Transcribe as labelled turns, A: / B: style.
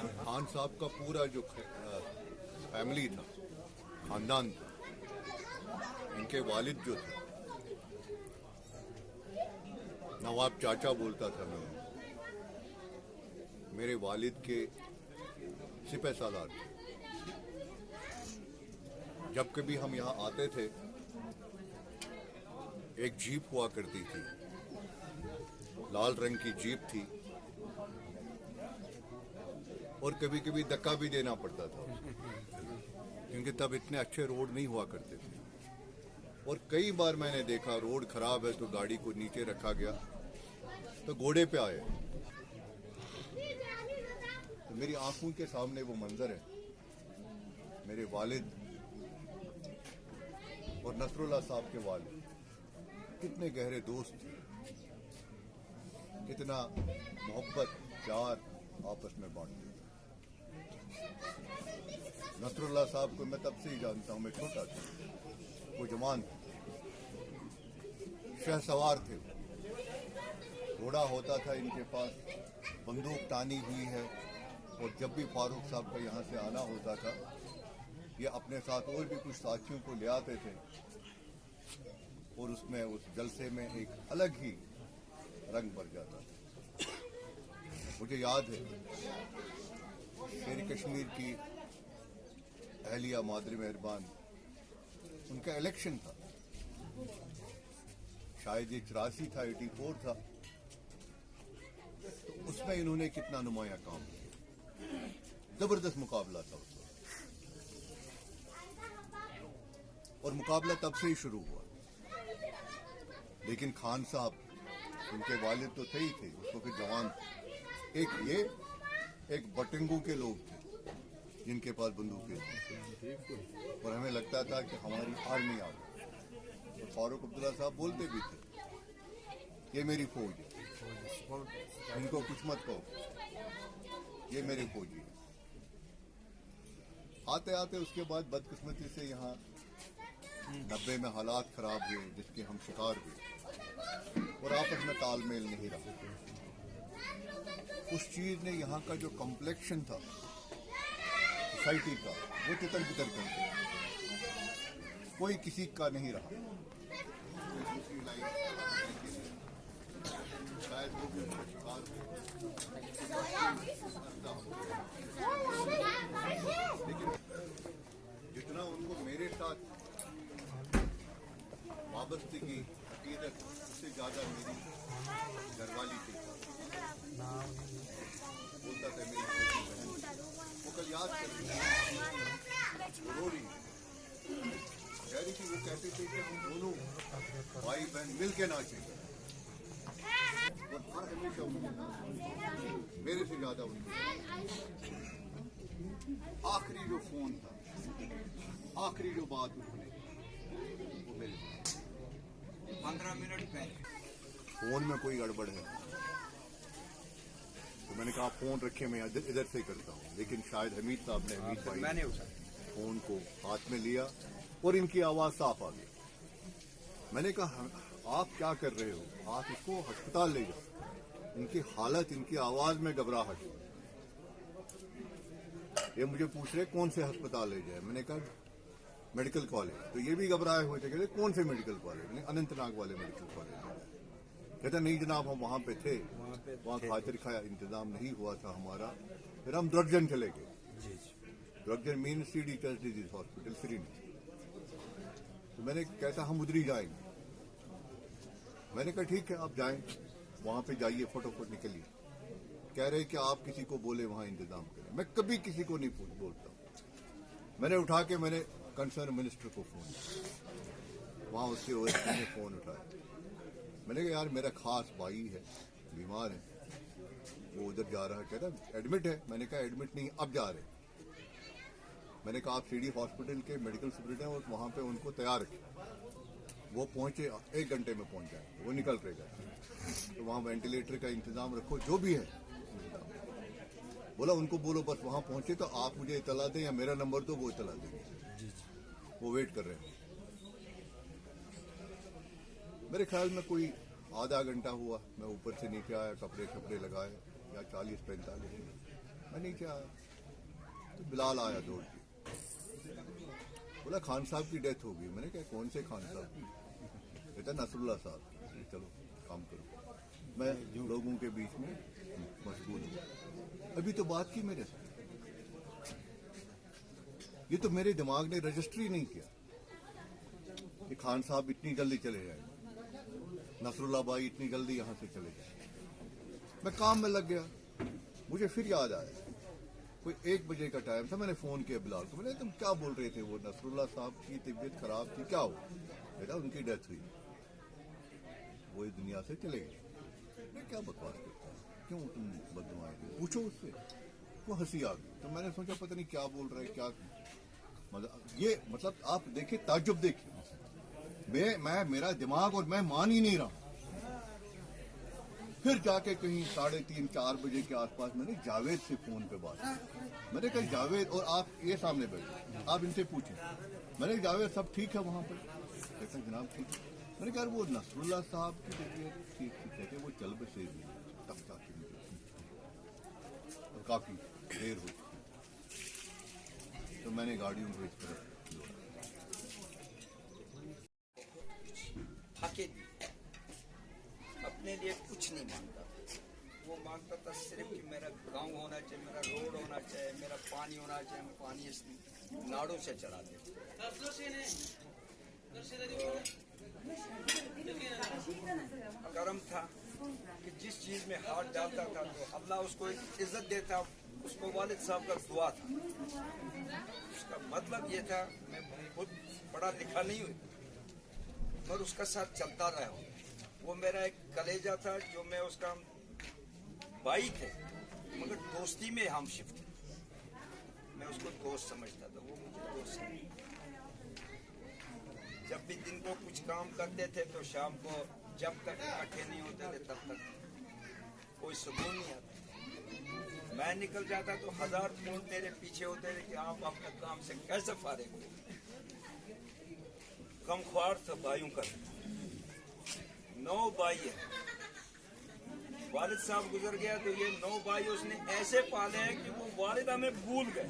A: खान साहब का पूरा जो फैमिली था, खानदान था, इनके वालिद जो थे, नवाब चाचा बोलता था मैं, मेरे वालिद के सिपह सालार थे। जब कभी हम यहाँ आते थे, एक जीप हुआ करती थी, लाल रंग की जीप थी, और कभी कभी धक्का भी देना पड़ता था क्योंकि तब इतने अच्छे रोड नहीं हुआ करते थे। और कई बार मैंने देखा रोड खराब है तो गाड़ी को नीचे रखा गया तो घोड़े पे आए। तो मेरी आंखों के सामने वो मंजर है, मेरे वालिद और नसरुल्लाह साहब के वालिद कितने गहरे दोस्त थे, कितना मोहब्बत प्यार आपस में बांटते थे। नसरुल्लाह साहब को मैं तब से ही जानता हूं, मैं छोटा था, वो जवान थे, शहसवार थे, घोड़ा होता था इनके पास, बंदूक तानी हुई है, और जब भी फारूक साहब का यहाँ से आना होता था, ये अपने साथ और भी कुछ साथियों को ले आते थे, और उसमें उस जलसे में एक अलग ही रंग भर जाता था। मुझे याद है शेर कश्मीर की अहलिया मादरी मेहरबान, उनका इलेक्शन था, शायद ये 84 था, 84 था, तो उसमें इन्होंने कितना नुमाया काम किया, जबरदस्त मुकाबला था उसमें, और मुकाबला तब से ही शुरू हुआ। लेकिन खान साहब, उनके वालिद तो थे ही थे, उसको फिर जवान थे, एक ये, एक बटंगू के लोग थे जिनके पास बंदूकें थी, और हमें लगता था कि हमारी आर्मी आ गई। तो फारूक अब्दुल्ला साहब बोलते भी थे, ये मेरी फौज है, इनको कुछ मत कहो, ये मेरी फौजी है। आते आते उसके बाद बदकिस्मती से यहाँ 90 में हालात खराब हुए जिसके हम शिकार हुए, और आपस में तालमेल नहीं रहा। उस चीज ने यहाँ का जो कॉम्प्लेक्शन था सोसाइटी का, वो तितर बितर कर गया, कोई किसी का नहीं रहा। शायद वो भी उनका शिकार हुए, लेकिन जितना उनको मेरे साथ वाबस्तगी अकीदत, उससे ज्यादा मेरी घरवाली थी। बोलता था मेरी छोटी बहन, वो कल याद कर रही रो रही कह रही थी, वो कहते थे कि हम दोनों भाई बहन मिल के नाचेंगे, और हर हमेशा मेरे से ज्यादा उनको। आखिरी जो फोन था, आखिरी जो बात उन्होंने, वो मेरे 15 मिनट पहले फोन में कोई गड़बड़ है, तो मैंने कहा फोन रखे, मैं इधर से करता हूँ, लेकिन शायद हमीद साहब ने, हमीद भाई मैंने फोन को हाथ में लिया और इनकी आवाज साफ आ गई। मैंने कहा आप क्या कर रहे हो, आप इसको अस्पताल ले जाओ, इनकी हालत, इनकी आवाज में घबराहट। ये मुझे पूछ रहे कौन से अस्पताल ले जाए, मैंने कहा मेडिकल कॉलेज। तो ये भी घबराए हुए थे, कहते कौन से मेडिकल कॉलेज, अनंतनाग वाले मेडिकल कॉलेज। कहता नहीं जनाब हम वहां पे थे, वहां खातिर खाया इंतजाम नहीं हुआ था हमारा, फिर हम द्रगजन चले गए। द्रगजन मीन सीडी चर्च डिजीज हॉस्पिटल श्रीनगर। तो मैंने कहता हम उधर ही जाएंगे। मैंने कहा ठीक है आप जाएं, वहां पे जाइए, फटाफट निकलिए। कह रहे कि आप किसी को बोले वहां इंतजाम करें। मैं कभी किसी को नहीं बोलता। मैंने उठा के मैंने कंसर्न मिनिस्टर को फोन किया, वहां उसके ओएसडी ने फोन उठाया। मैंने कहा यार मेरा खास भाई है, बीमार है, वो उधर जा रहा है, कहता एडमिट है। मैंने कहा एडमिट नहीं, अब जा रहे। मैंने कहा आप सीडी हॉस्पिटल के मेडिकल सुपरिटेंडेंट हैं और वहां पे उनको तैयार रखें। वो पहुंचे, 1 घंटे में पहुंच जाए, वो निकल रहेगा। तो वहां वेंटिलेटर का इंतजाम रखो, जो भी है। बोला उनको बोलो बस वहां पहुंचे तो आप मुझे इतला दें, या मेरा नंबर दो, वो इतला देंगे। वो वेट कर रहे हैं। मेरे ख्याल में कोई आधा घंटा हुआ, मैं ऊपर से नीचे आया, कपड़े छपड़े लगाए, या 40-45 मिनट। मैं नीचे आया तो बिलाल आया दौड़ के, बोला खान साहब की डेथ हो गई। मैंने कहा कौन से खान साहब की? कहता नसरुल्लाह साहब। चलो काम करो, मैं लोगों के बीच में मशगूल हूँ। अभी तो बात की मेरे साथ, ये तो मेरे दिमाग ने रजिस्ट्री नहीं किया कि खान साहब इतनी जल्दी चले जाएंगे, नसरुल्लाह भाई इतनी जल्दी यहाँ से चले जाएंगे। मैं काम में लग गया। मुझे फिर याद आया, कोई 1 बजे का टाइम था। मैंने फोन किया बिलाल को, मैंने तुम क्या बोल रहे थे? वो नसरुल्लाह साहब की तबीयत खराब थी, क्या हुआ? बेटा उनकी डेथ हुई, वो इस दुनिया से चले गए। मैं क्या बकवास करता हूँ, क्यों तुम बददुआएं दे? पूछो उससे। वो हंसी आ गई। तो मैंने सोचा पता नहीं क्या बोल रहे, क्या ये मतलब आप देखिए, ताज्जुब देखिए, मैं मेरा दिमाग और मैं मान ही नहीं रहा। फिर जाके कहीं 3:30-4 बजे के आसपास मैंने जावेद से फोन पे बात की। मैंने कहा जावेद, और आप ये सामने बैठे, आप इनसे पूछें। मैंने कहा जावेद सब ठीक है वहाँ पर? कहते जनाब ठीक है। मैंने कहा वो नसरुल्लाह साहब की तबीयत ठीक थी, कहते वो चल बसे भी तब जाके और काफी देर हो चुकी। तो मैंने गाड़ी उनको इस तरफ
B: अपने लिए कुछ नहीं मांगता। वो मांगता था सिर्फ कि मेरा गांव होना चाहिए, मेरा रोड होना चाहिए, मेरा पानी होना चाहिए। मैं पानी इस नाड़ों से चढ़ाते करम था कि जिस चीज में हाथ डालता था तो अल्लाह उसको इज्जत देता। उसको वालिद साहब का दुआ था। उसका मतलब ये था, मैं खुद पढ़ा लिखा नहीं हुई पर उसका साथ चलता रहा हूँ। वो मेरा एक कलेजा था, जो मैं उसका भाई थे मगर दोस्ती में हम शिफ्ट थे। मैं उसको दोस्त समझता था, वो मुझे दोस्त समझता। जब भी दिन को कुछ काम करते थे तो शाम को जब तक इकट्ठे नहीं होते थे तब तक कोई सुकून नहीं आता। मैं निकल जाता तो 1000 फोन मेरे पीछे होते थे कि आप अपने काम से कैसे फारिग हो। कम ख्वार था भाइयों का। 9 भाई है। वालिद साहब गुजर गया तो ये 9 भाई उसने ऐसे पाले हैं कि वो वालिदा में भूल गए।